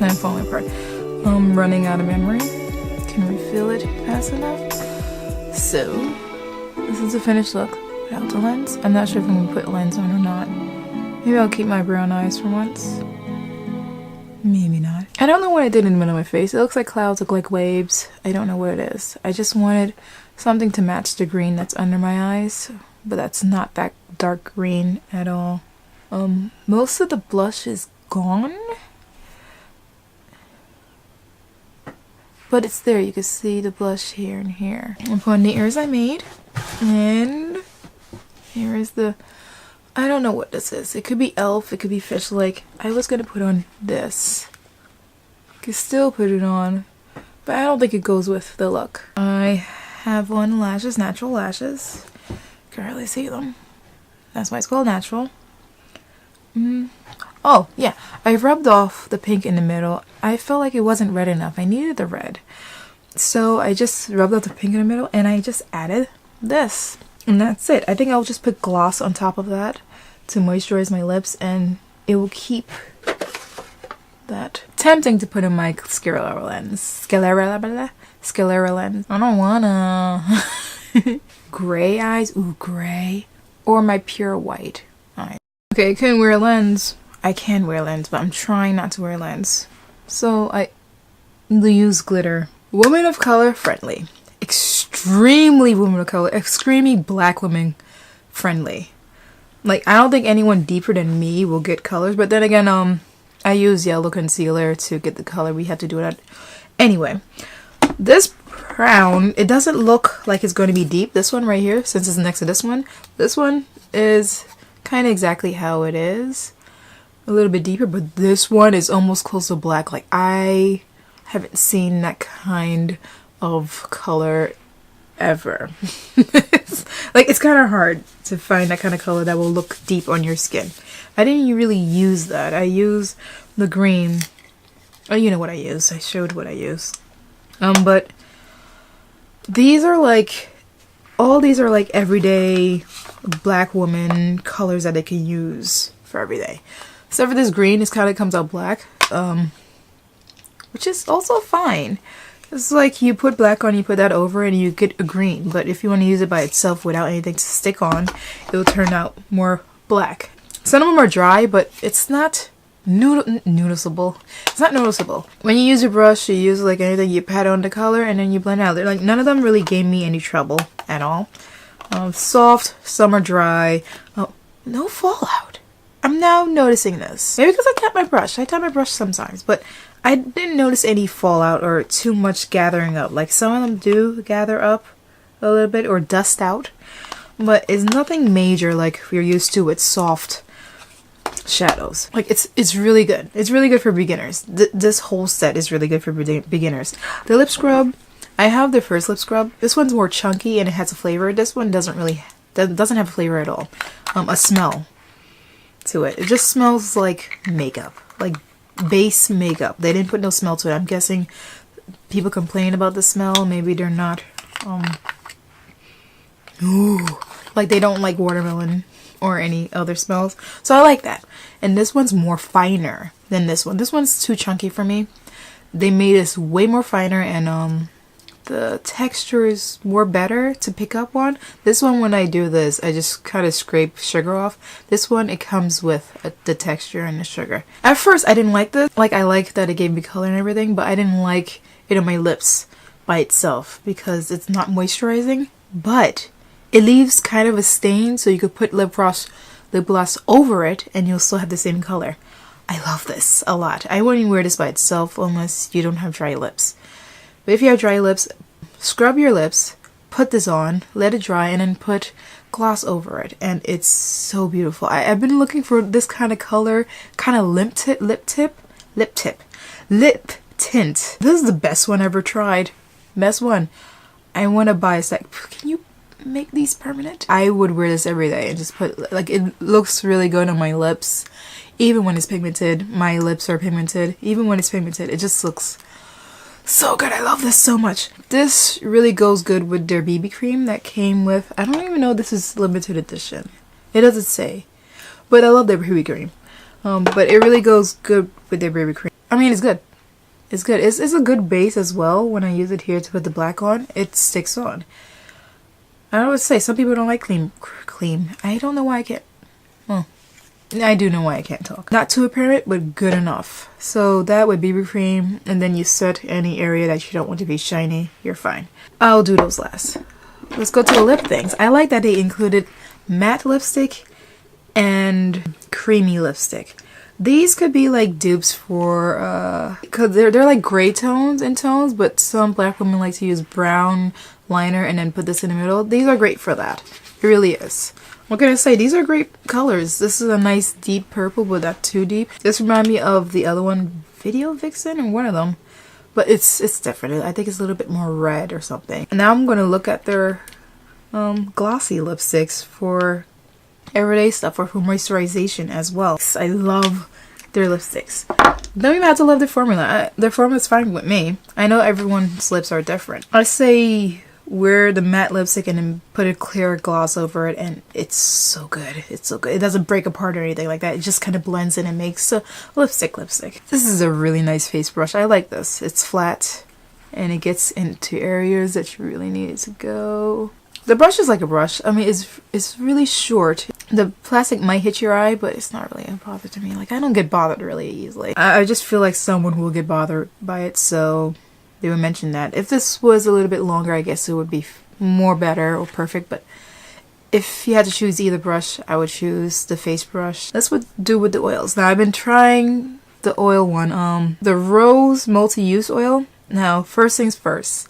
kind of falling apart. I'm running out of memory. Can refill it fast enough. So, this is the finished look without the lens. I'm not sure if I'm going to put lens on or not. Maybe I'll keep my brown eyes for once. Maybe not. I don't know what I did in the middle of my face. It looks like clouds, look like waves. I don't know what it is. I just wanted something to match the green that's under my eyes. But that's not that dark green at all. Most of the blush is gone. But it's there. You can see the blush here and here. I'm putting the ears I made. And here is the... I don't know what this is. It could be elf, it could be fish lake. I was gonna put on this. Could still put it on, but I don't think it goes with the look. I have on lashes, natural lashes. Can't really see them. That's why it's called natural. Oh yeah, I rubbed off the pink in the middle. I felt like it wasn't red enough. I needed the red, so I just rubbed off the pink in the middle, and I just added this. And that's it. I think I'll just put gloss on top of that to moisturize my lips, and it will keep that. Tempting to put in my sclera lens. Sclera lens. I don't wanna. Gray eyes. Ooh, gray. Or my pure white eyes. Okay, I couldn't wear a lens. I can wear a lens, but I'm trying not to wear a lens. So I use glitter. Woman of color friendly. Extremely women of color, extremely black women friendly. Like, I don't think anyone deeper than me will get colors, but then again, I use yellow concealer to get the color. We have to do that anyway. This brown, it doesn't look like it's going to be deep. This one right here, since it's next to this one is kind of exactly how it is, a little bit deeper, but this one is almost close to black. Like, I haven't seen that kind of color ever. It's kind of hard to find that kind of color that will look deep on your skin. I didn't really use that. I use the green. Oh, you know what I use. I showed what I use. But these are like, all these are like everyday black woman colors that they can use for every day. Except for this green, it kind of comes out black, which is also fine. It's like you put black on, you put that over, and you get a green. But if you want to use it by itself without anything to stick on, it will turn out more black. Some of them are dry, but it's not noticeable. It's not noticeable. When you use your brush, you use like anything, you pat on the color, and then you blend out. Like, none of them really gave me any trouble at all. Soft, some are dry. Oh, no fallout. I'm now noticing this. Maybe because I tap my brush. I tap my brush sometimes, but I didn't notice any fallout or too much gathering up. Like, some of them do gather up a little bit or dust out, but it's nothing major like we're used to with soft shadows. Like, it's really good. It's really good for beginners. This whole set is really good for beginners. The lip scrub, I have the first lip scrub. This one's more chunky and it has a flavor. This one doesn't have a flavor at all. A smell to it. It just smells like makeup, like base makeup. They didn't put no smell to it. I'm guessing people complain about the smell. Maybe they're not like they don't like watermelon or any other smells. So I like that. And this one's more finer than this one. This one's too chunky for me. They made this way more finer, and the texture is more better to pick up on. This one, when I do this, I just kind of scrape sugar off. This one, it comes with the texture and the sugar. At first, I didn't like this. Like, I liked that it gave me color and everything, but I didn't like it on my lips by itself because it's not moisturizing. But it leaves kind of a stain, so you could put lip gloss over it and you'll still have the same color. I love this a lot. I wouldn't wear this by itself unless you don't have dry lips. But if you have dry lips, scrub your lips, put this on, let it dry, and then put gloss over it. And it's so beautiful. I've been looking for this kind of color, kind of lip tint. This is the best one I ever tried. Best one. I want to buy a set. Can you make these permanent? I would wear this every day and just put, like, it looks really good on my lips. Even when it's pigmented, my lips are pigmented. Even when it's pigmented, it just looks so good. I love this so much. This really goes good with their BB cream that came with, I don't even know this is limited edition. It doesn't say. But I love their BB cream. But it really goes good with their BB cream. I mean, it's good. It's good. It's a good base as well. When I use it here to put the black on, it sticks on. I would say some people don't like Gleemp. I don't know why I can't. Well, I do know why I can't talk. Not too apparent, but good enough. So that with BB cream, and then you set any area that you don't want to be shiny, you're fine. I'll do those last. Let's go to the lip things. I like that they included matte lipstick and creamy lipstick. These could be like dupes for, cause they're like gray tones and tones, but some black women like to use brown liner and then put this in the middle. These are great for that. It really is. What can I say? These are great colors. This is a nice deep purple, but not too deep. This reminds me of the other one, Video Vixen, or one of them. But it's different. I think it's a little bit more red or something. And now I'm going to look at their glossy lipsticks for everyday stuff or for moisturization as well. I love their lipsticks. Don't even have to love their formula. Their formula is fine with me. I know everyone's lips are different. I say wear the matte lipstick and then put a clear gloss over it, and it's so good. It's so good. It doesn't break apart or anything like that. It just kind of blends in and makes a lipstick. This is a really nice face brush. I like this. It's flat and it gets into areas that you really need it to go. The brush is like a brush. I mean, it's really short. The plastic might hit your eye, but it's not really a bother to me. Like, I don't get bothered really easily. I just feel like someone will get bothered by it, so they would mention that. If this was a little bit longer, I guess it would be more better or perfect, but if you had to choose either brush, I would choose the face brush. Let's do with the oils. Now, I've been trying the oil one, the Rose Multi-Use Oil. Now, first things first.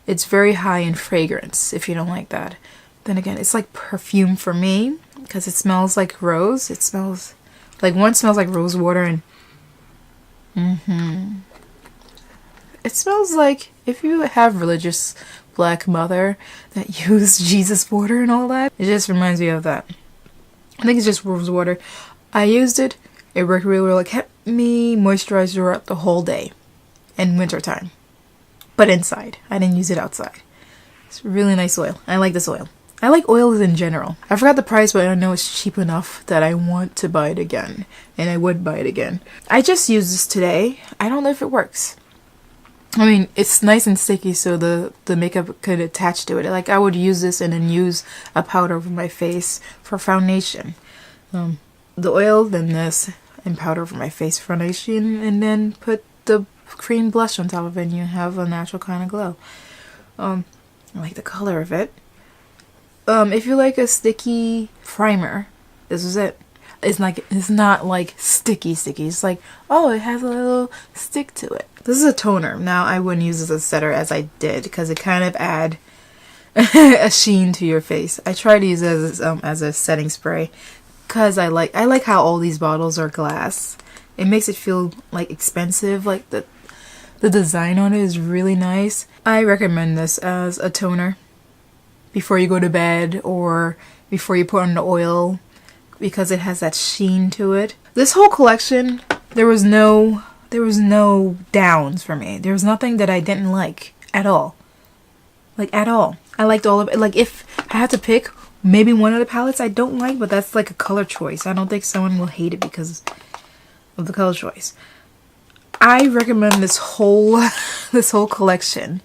It's very high in fragrance, if you don't like that. Then again, it's like perfume for me, because it smells like rose. It smells like, one smells like rose water, and it smells like if you have religious black mother that use Jesus water and all that. It just reminds me of that. I think it's just rose water. I used it. It worked really well. It kept me moisturized throughout the whole day in wintertime. But inside. I didn't use it outside. It's really nice oil. I like this oil. I like oils in general. I forgot the price, but I know it's cheap enough that I want to buy it again. And I would buy it again. I just used this today. I don't know if it works. I mean, it's nice and sticky, so the makeup could attach to it. Like, I would use this and then use a powder over my face for foundation. The oil, then this, and powder over my face for foundation, and then put the cream blush on top of it, and you have a natural kind of glow. I like the color of it. If you like a sticky primer, this is it. It's not like sticky. It's like, oh, it has a little stick to it. This is a toner. Now, I wouldn't use this as a setter as I did, because it kind of add a sheen to your face. I try to use it as a setting spray, because I like how all these bottles are glass. It makes it feel like expensive. Like the design on it is really nice. I recommend this as a toner before you go to bed or before you put on the oil, because it has that sheen to it. This whole collection, there was no downs for me. There was nothing that I didn't like at all. Like, at all. I liked all of it. Like, if I had to pick maybe one of the palettes I don't like, but that's like a color choice. I don't think someone will hate it because of the color choice. I recommend this whole collection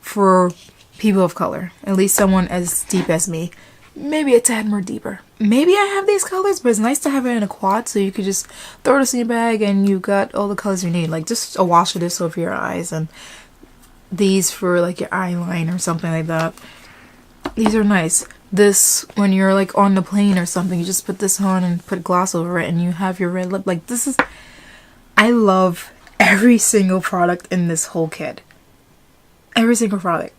for people of color. At least someone as deep as me. Maybe a tad more deeper. Maybe I have these colors, but it's nice to have it in a quad, so you could just throw this in your bag and you got all the colors you need. Like, just a wash of this over your eyes, and these for like your eyeline or something like that. These are nice. This, when you're like on the plane or something, you just put this on and put gloss over it and you have your red lip. Like, this is, I love every single product in this whole kit. Every single product.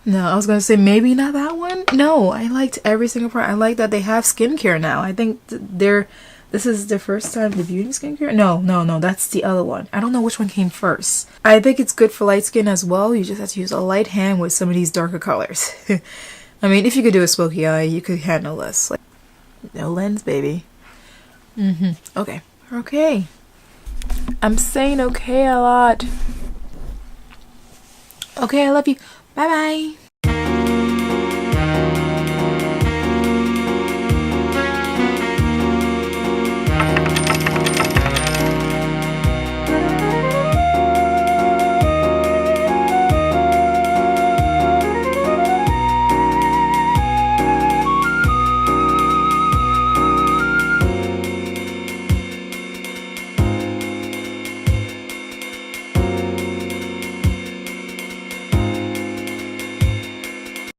No, I was gonna say maybe not that one. No, I liked every single product. I like that they have skincare now. I think this is the first time debuting skincare. No, that's the other one. I don't know which one came first. I think it's good for light skin as well. You just have to use a light hand with some of these darker colors. I mean, if you could do a smoky eye, you could handle this. Like, no lens, baby. Okay. I'm saying okay a lot. Okay, I love you. Bye bye.